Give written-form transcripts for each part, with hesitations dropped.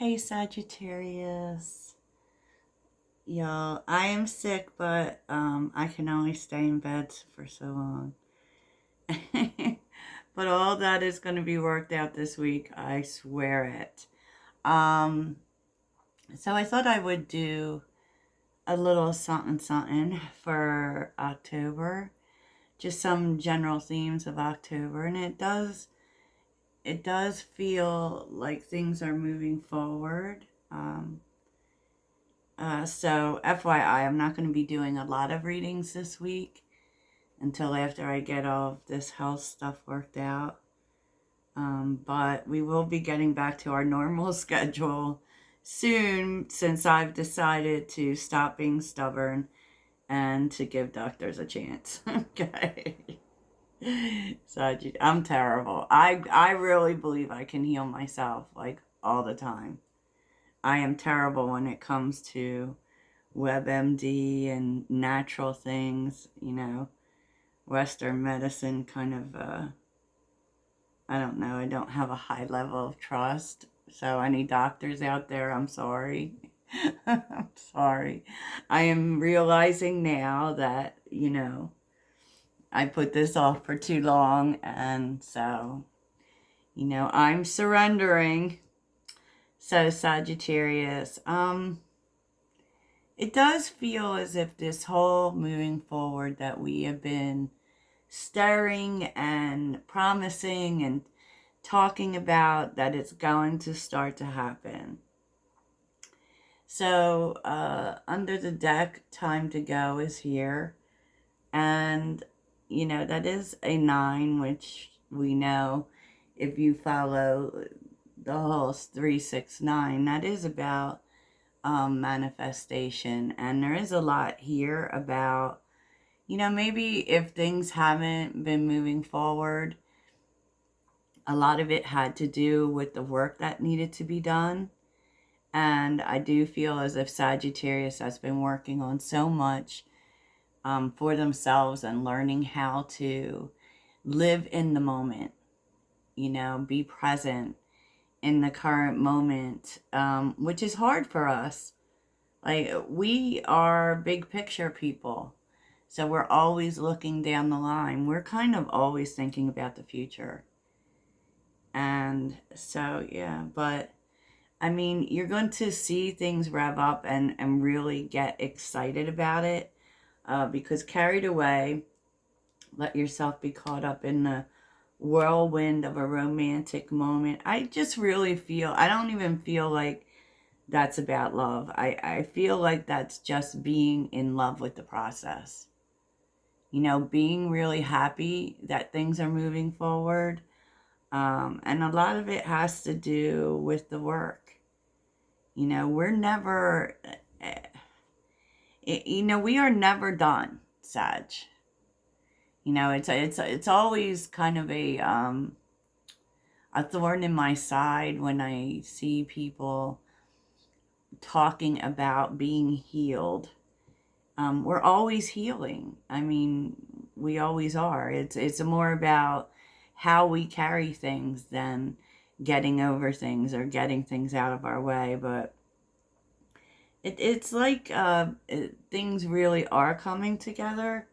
Hey Sagittarius. Y'all, I am sick, but I can only stay in bed for so long. But all that is going to be worked out this week, I swear it. Um, so I thought I would do a little something something for October. Just some general themes of October, and it does feel like things are moving forward. So FYI, I'm not going to be doing a lot of readings this week until after I get all of this health stuff worked out. But we will be getting back to our normal schedule soon since I've decided to stop being stubborn and to give doctors a chance. Okay. So I'm terrible. I really believe I can heal myself like all the time. I am terrible when it comes to WebMD and natural things, Western medicine kind of, I don't know, I don't have a high level of trust. So, any doctors out there, I'm sorry. I'm sorry. I am realizing now that, I put this off for too long. And so, I'm surrendering. So, Sagittarius, it does feel as if this whole moving forward that we have been stirring and promising and talking about, that it's going to start to happen. So, under the deck, time to go is here. And, that is a 9, which we know if you follow the whole 369, that is about manifestation. And there is a lot here about, maybe if things haven't been moving forward, a lot of it had to do with the work that needed to be done. And I do feel as if Sagittarius has been working on so much for themselves and learning how to live in the moment, be present in the current moment, which is hard for us. Like, we are big picture people. So we're always looking down the line. We're kind of always thinking about the future. And so, yeah, but I mean, you're going to see things rev up and really get excited about it because carried away, let yourself be caught up in the whirlwind of a romantic moment. I just really feel, I don't even feel like that's about love. I feel like that's just being in love with the process. Being really happy that things are moving forward. And a lot of it has to do with the work. We're never, we are never done, Sag. It's always kind of a thorn in my side when I see people talking about being healed. We're always healing. I mean, we always are. It's more about how we carry things than getting over things or getting things out of our way. But it's like things really are coming together,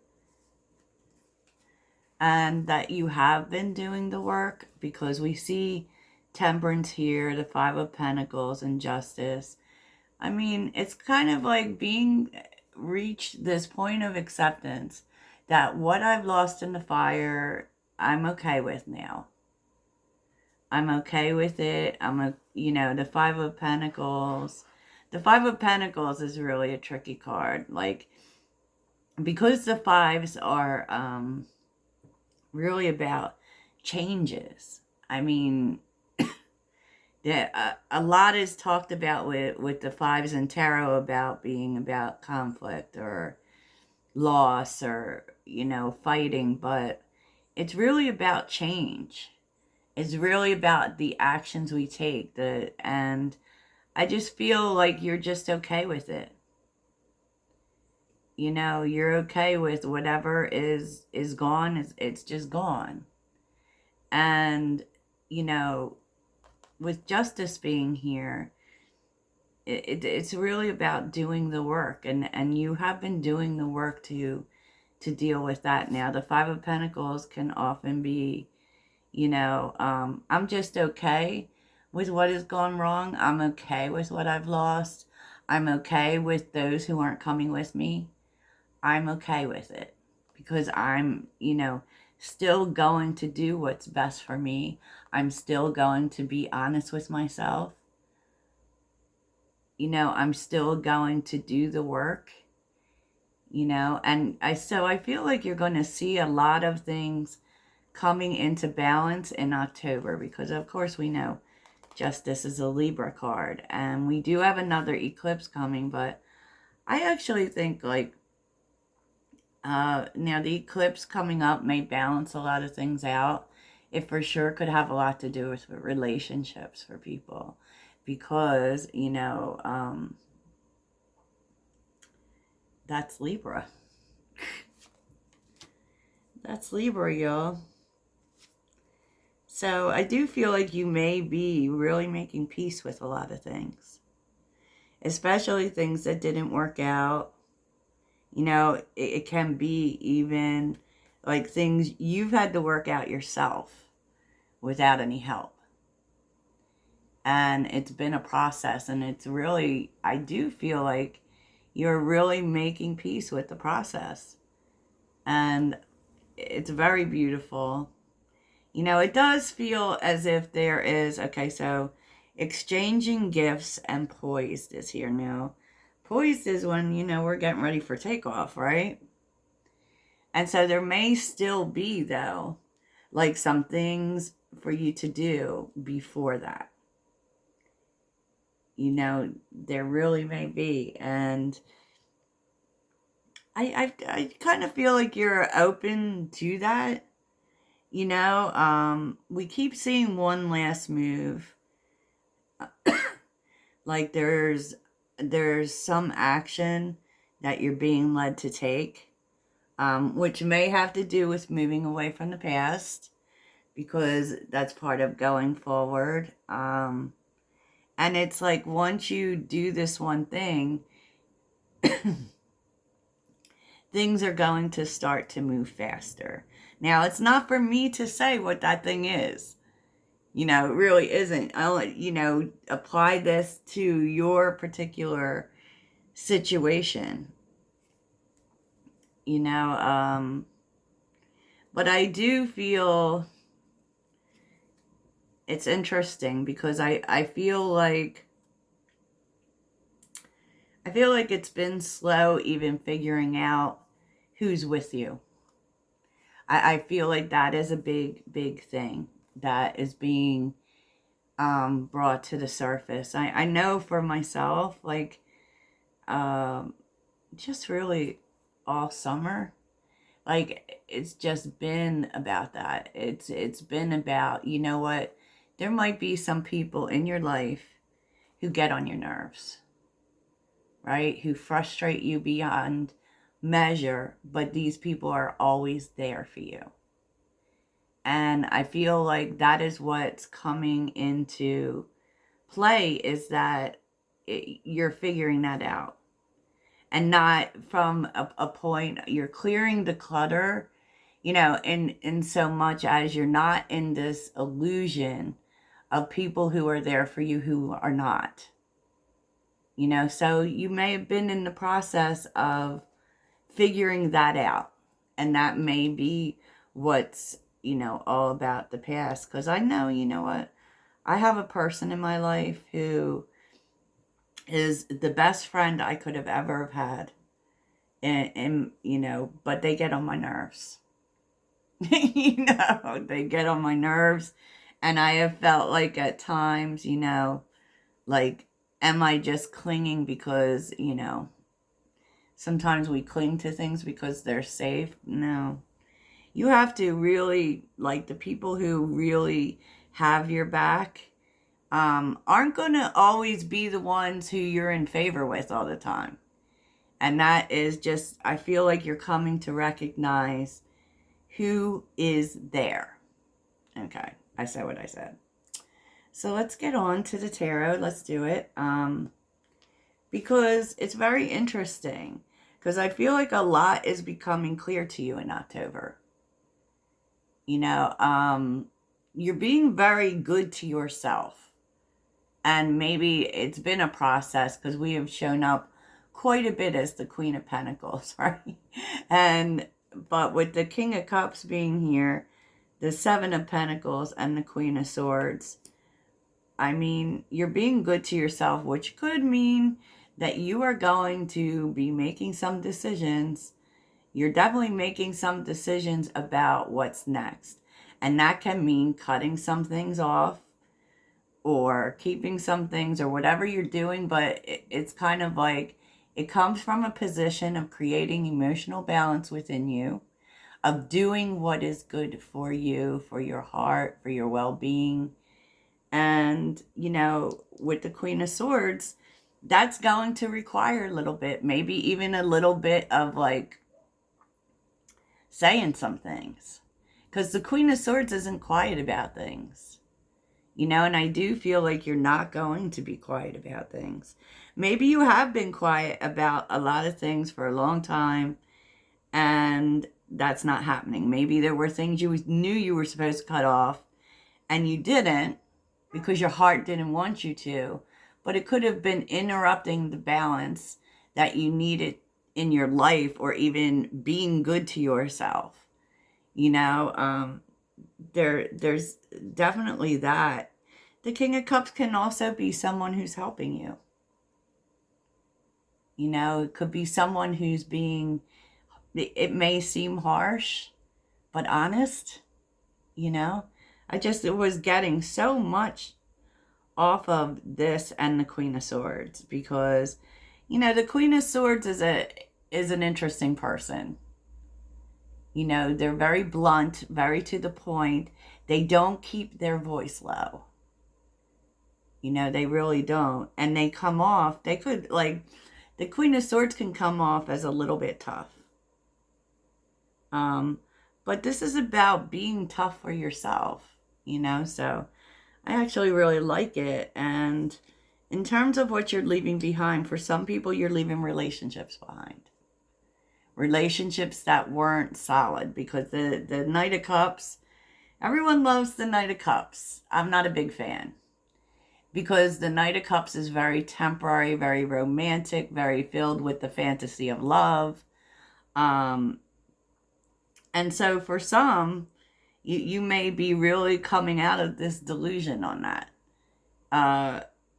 and that you have been doing the work, because we see temperance here, the 5 of Pentacles, and justice. I mean, it's kind of like being reached this point of acceptance that what I've lost in the fire, I'm okay with now. I'm okay with it. the 5 of Pentacles. The 5 of Pentacles is really a tricky card. Like, because the fives are really about changes. I mean, a lot is talked about with the fives in tarot about being about conflict or loss or, fighting, but it's really about change. It's really about the actions we take. And I just feel like you're just okay with it. You're okay with whatever is gone. It's just gone. And, with justice being here, it's really about doing the work, and you have been doing the work to deal with that. Now the Five of Pentacles can often be, I'm just okay with what has gone wrong. I'm okay with what I've lost. I'm okay with those who aren't coming with me. I'm okay with it because I'm, still going to do what's best for me. I'm still going to be honest with myself. I'm still going to do the work, so I feel like you're going to see a lot of things coming into balance in October because, of course, we know Justice is a Libra card, and we do have another eclipse coming, but I actually think, like, now the eclipse coming up may balance a lot of things out. It for sure could have a lot to do with relationships for people because, that's Libra. That's Libra, y'all. So I do feel like you may be really making peace with a lot of things, especially things that didn't work out. It can be even like things you've had to work out yourself without any help. And it's been a process, and it's really, I do feel like you're really making peace with the process. And it's very beautiful. It does feel as if there is, okay, so exchanging gifts and poised is here now. Poised is when, we're getting ready for takeoff, right? And so there may still be, though, like some things for you to do before that. There really may be. And I kind of feel like you're open to that. We keep seeing one last move. Like there's some action that you're being led to take, which may have to do with moving away from the past, because that's part of going forward. And it's like once you do this one thing, things are going to start to move faster. Now, it's not for me to say what that thing is. It really isn't. I'll, apply this to your particular situation. But I do feel it's interesting because I feel like it's been slow even figuring out who's with you. I feel like that is a big thing that is being brought to the surface. I know for myself, like, just really all summer, like, it's just been about that. It's been about, you know what, there might be some people in your life who get on your nerves, right? Who frustrate you beyond measure, but these people are always there for you. And I feel like that is what's coming into play, is that you're figuring that out. And not from a point, you're clearing the clutter, in so much as you're not in this illusion of people who are there for you who are not. So you may have been in the process of figuring that out. And that may be what's, all about the past. Because I know, what? I have a person in my life who is the best friend I could have ever had. And but they get on my nerves. They get on my nerves. And I have felt like at times, like, am I just clinging because, sometimes we cling to things because they're safe? No. You have to really, like, the people who really have your back aren't going to always be the ones who you're in favor with all the time. And that is just, I feel like you're coming to recognize who is there. Okay, I said what I said. So let's get on to the tarot. Let's do it. because it's very interesting. Because I feel like a lot is becoming clear to you in October. You know, you're being very good to yourself. And maybe it's been a process because we have shown up quite a bit as the Queen of Pentacles, right? And but with the King of Cups being here, the Seven of Pentacles, and the Queen of Swords, I mean, you're being good to yourself, which could mean that you are going to be making some decisions. You're definitely making some decisions about what's next. And that can mean cutting some things off or keeping some things or whatever you're doing. But it's kind of like it comes from a position of creating emotional balance within you, of doing what is good for you, for your heart, for your well-being. And, you know, with the Queen of Swords, that's going to require a little bit, maybe even a little bit of like saying some things. Because the Queen of Swords isn't quiet about things, you know, and I do feel like you're not going to be quiet about things. Maybe you have been quiet about a lot of things for a long time, and that's not happening. Maybe there were things you knew you were supposed to cut off, and you didn't because your heart didn't want you to, but it could have been interrupting the balance that you needed in your life, or even being good to yourself. You know, there's definitely that. The King of Cups can also be someone who's helping you. You know, it could be someone who's being, it may seem harsh, but honest, you know. It was getting so much off of this and the Queen of Swords because, you know, the Queen of Swords is an interesting person. You know, they're very blunt, very to the point. They don't keep their voice low. You know, they really don't. And they come off, they could, like, the Queen of Swords can come off as a little bit tough. But this is about being tough for yourself, you know, so I actually really like it. And in terms of what you're leaving behind, for some people, you're leaving relationships behind. Relationships that weren't solid, because the Knight of Cups, everyone loves the Knight of Cups. I'm not a big fan, because the Knight of Cups is very temporary, very romantic, very filled with the fantasy of love. And so for some, you may be really coming out of this delusion on that.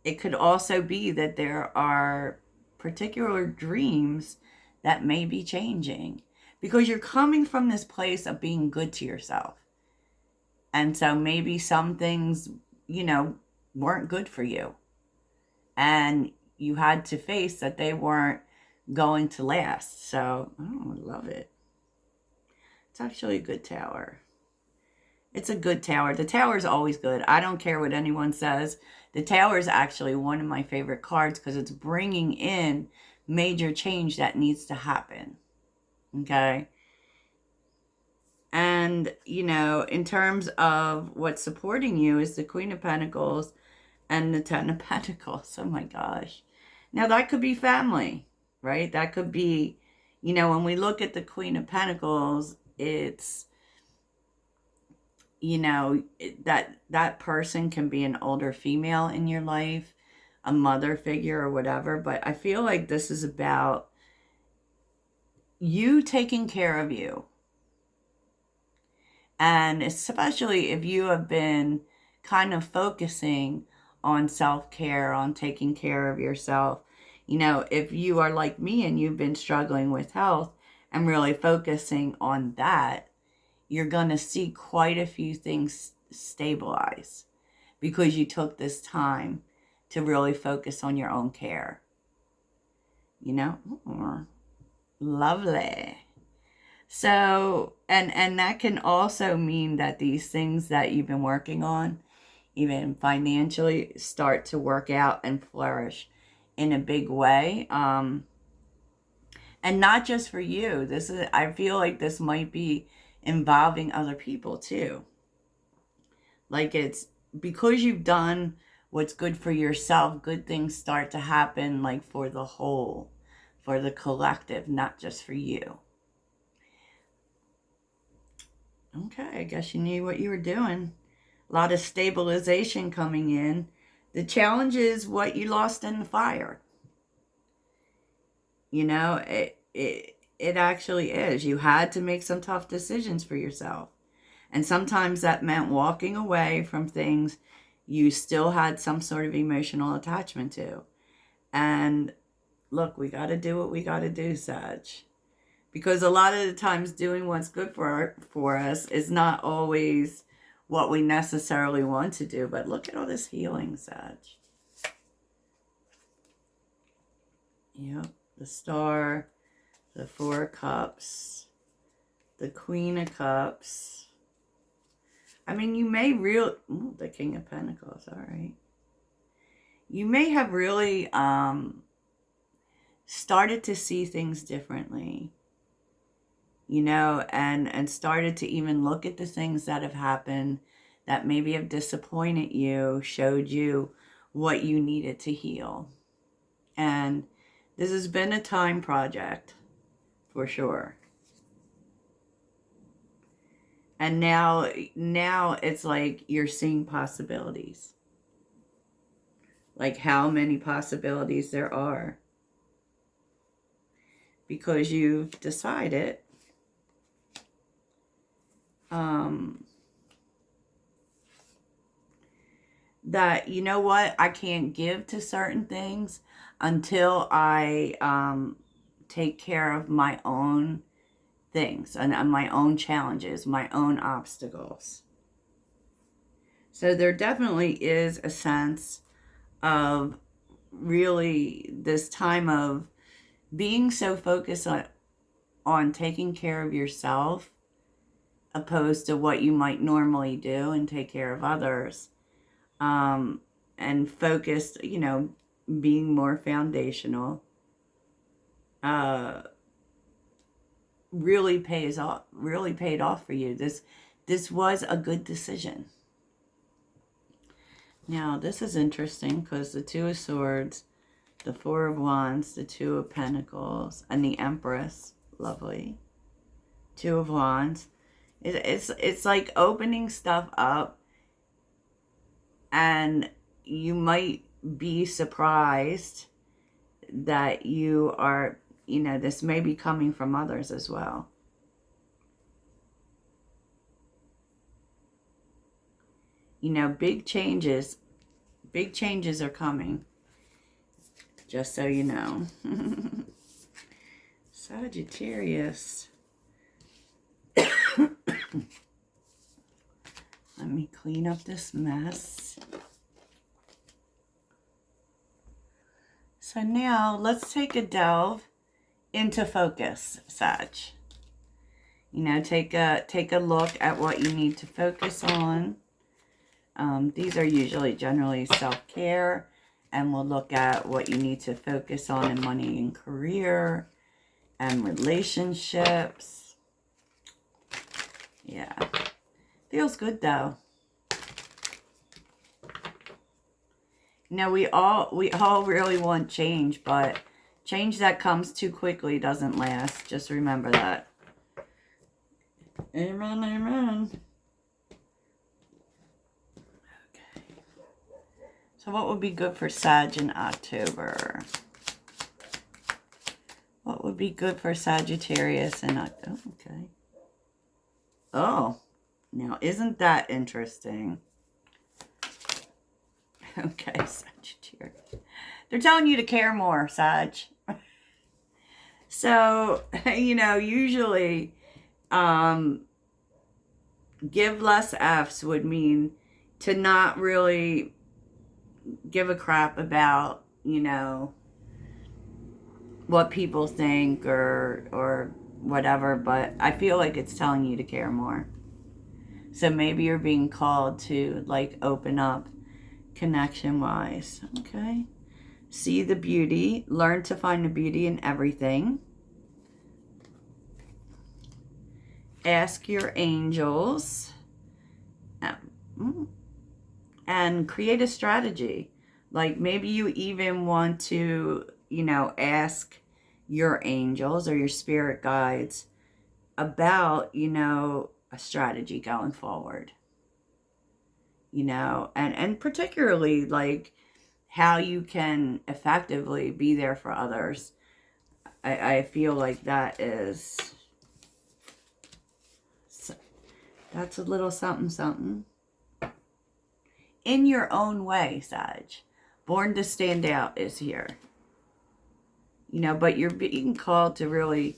It could also be that there are particular dreams that may be changing, because you're coming from this place of being good to yourself. And so maybe some things, you know, weren't good for you. And you had to face that they weren't going to last. So, oh, I love it. It's actually a good tower. It's a good tower. The tower is always good. I don't care what anyone says. The tower is actually one of my favorite cards because it's bringing in major change that needs to happen. Okay? And, you know, in terms of what's supporting you is the Queen of Pentacles and the Ten of Pentacles. Oh my gosh. Now that could be family, right? That could be, you know, when we look at the Queen of Pentacles, it's, you know, that person can be an older female in your life, a mother figure or whatever. But I feel like this is about you taking care of you. And especially if you have been kind of focusing on self-care, on taking care of yourself. You know, if you are like me and you've been struggling with health and really focusing on that, you're going to see quite a few things stabilize because you took this time to really focus on your own care. You know? Ooh, lovely. So, and that can also mean that these things that you've been working on, even financially, start to work out and flourish in a big way. And not just for you. I feel like this might be involving other people too. Like, it's because you've done what's good for yourself, good things start to happen, like for the whole, for the collective, not just for you. Okay, I guess you knew what you were doing. A lot of stabilization coming in. The challenge is what you lost in the fire. You know, it actually is. You had to make some tough decisions for yourself. And sometimes that meant walking away from things you still had some sort of emotional attachment to. And look, we got to do what we got to do, Sag. Because a lot of the times doing what's good for us is not always what we necessarily want to do. But look at all this healing, Sag. Yep, the Star, the Four of Cups, the Queen of Cups. I mean, you may the King of Pentacles, all right. You may have really started to see things differently, you know, and started to even look at the things that have happened that maybe have disappointed you, showed you what you needed to heal. And this has been a time project, for sure. And now it's like you're seeing possibilities. Like how many possibilities there are. Because you've decided that, you know what, I can't give to certain things until I take care of my own things and my own challenges, my own obstacles. So there definitely is a sense of really this time of being so focused on taking care of yourself opposed to what you might normally do and take care of others. And focused, you know, being more foundational. Really paid off for you. This was a good decision. Now, this is interesting because the Two of Swords, the Four of Wands, the Two of Pentacles, and the Empress, lovely. Two of Wands. It's like opening stuff up, and you might be surprised that you are, you know, this may be coming from others as well. You know, big changes are coming. Just so you know. Sagittarius. Let me clean up this mess. So now let's take a delve into focus, Sag. You know, take a look at what you need to focus on. These are usually generally self-care, and we'll look at what you need to focus on in money and career and relationships. Yeah. Feels good though. Now we all really want change, but change that comes too quickly doesn't last. Just remember that. Amen, amen. Okay. So what would be good for Sag in October? What would be good for Sagittarius in October? Okay. Oh, now isn't that interesting? Okay, Sagittarius. They're telling you to care more, Sag. So, you know, usually give less Fs would mean to not really give a crap about, you know, what people think or whatever, but I feel like it's telling you to care more. So maybe you're being called to, like, open up connection-wise. Okay. See the beauty. Learn to find the beauty in everything. Ask your angels. and create a strategy. Like maybe you even want to, you know, ask your angels or your spirit guides about, you know, a strategy going forward. You know, and particularly like how you can effectively be there for others. I feel like that's a little something something. In your own way, Sag. Born to stand out is here. You know, but you're being called to really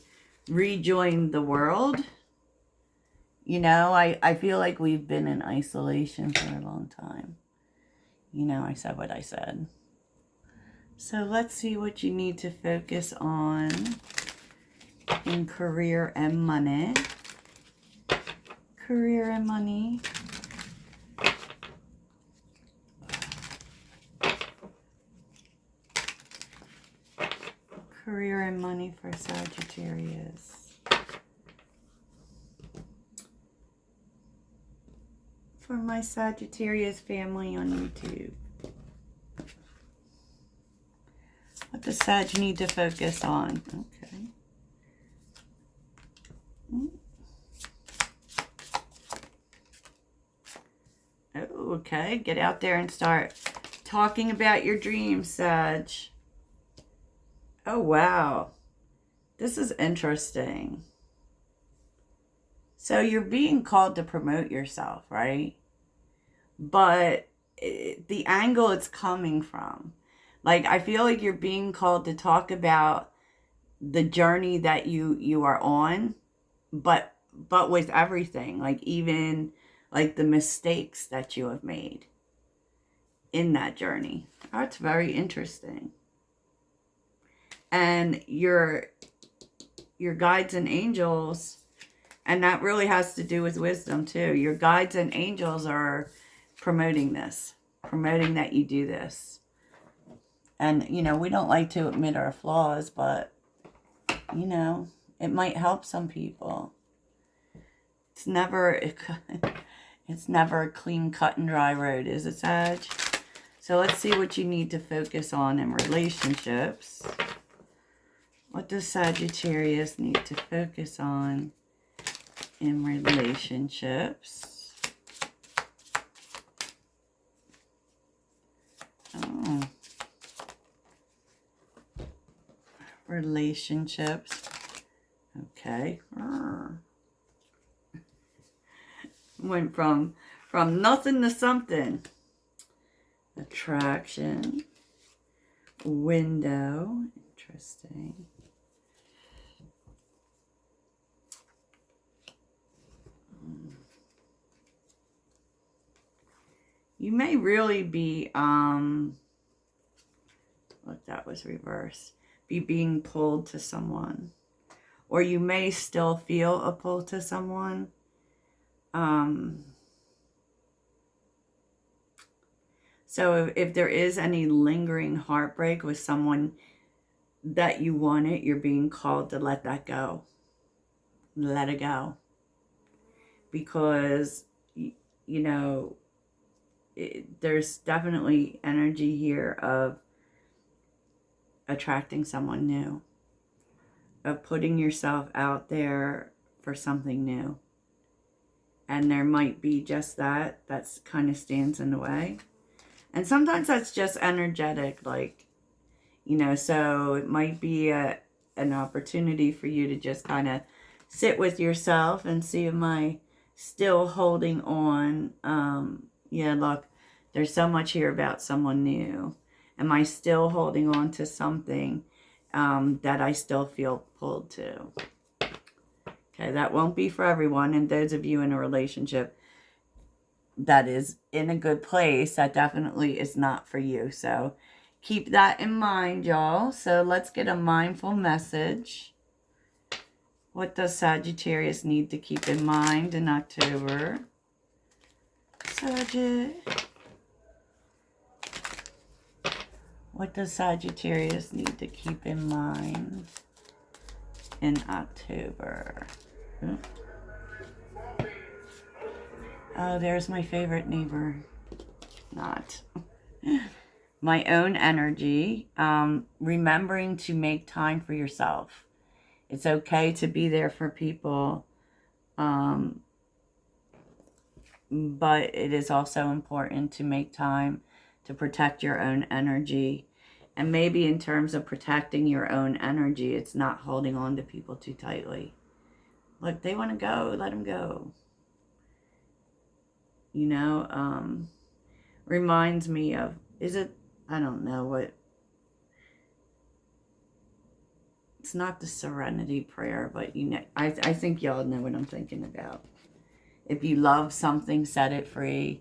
rejoin the world. You know, I feel like we've been in isolation for a long time. You know, I said what I said. So let's see what you need to focus on in career and money. Career and money. Career and money for Sagittarius. For my Sagittarius family on YouTube. What does Sag need to focus on? Okay. Oh, okay. Get out there and start talking about your dreams, Sag. Oh, wow. This is interesting. So you're being called to promote yourself, right? But the angle it's coming from, like, I feel like you're being called to talk about the journey that you are on, but with everything, like even like the mistakes that you have made in that journey. That's very interesting. And your guides and angels, and that really has to do with wisdom too. Your guides and angels are promoting this, promoting that you do this. And, you know, we don't like to admit our flaws, but, you know, it might help some people. It's never a clean, cut, and dry road, is it, Sag? So let's see what you need to focus on in relationships. What does Sagittarius need to focus on in relationships? Oh. Relationships. Okay. Went from nothing to something. Attraction. Window. Interesting. You may really be, look, that was reversed. Be being pulled to someone. Or you may still feel a pull to someone. So if there is any lingering heartbreak with someone that you wanted, you're being called to let that go. Let it go. Because, you know, there's definitely energy here of attracting someone new. Of putting yourself out there for something new. And there might be just that's kind of stands in the way. And sometimes that's just energetic, like, you know, so it might be an opportunity for you to just kind of sit with yourself and see, am I still holding on? Yeah, look, there's so much here about someone new. Am I still holding on to something that I still feel pulled to? Okay, that won't be for everyone. And those of you in a relationship that is in a good place, that definitely is not for you. So keep that in mind, y'all. So let's get a mindful message. What does Sagittarius need to keep in mind in October? What does Sagittarius need to keep in mind in October? Oh, there's my favorite neighbor. not. My own energy, remembering to make time for yourself. It's okay to be there for people, but it is also important to make time to protect your own energy. And maybe in terms of protecting your own energy, it's not holding on to people too tightly. Look, they want to go, let them go. You know, reminds me of, is it, I don't know what, it's not the serenity prayer, but you know, I think y'all know what I'm thinking about. If you love something, set it free.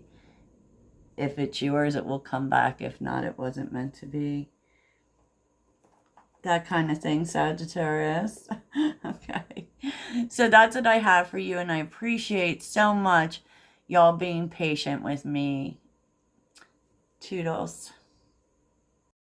If it's yours, it will come back. If not, it wasn't meant to be. That kind of thing, Sagittarius. Okay. So that's what I have for you, and I appreciate so much y'all being patient with me. Toodles.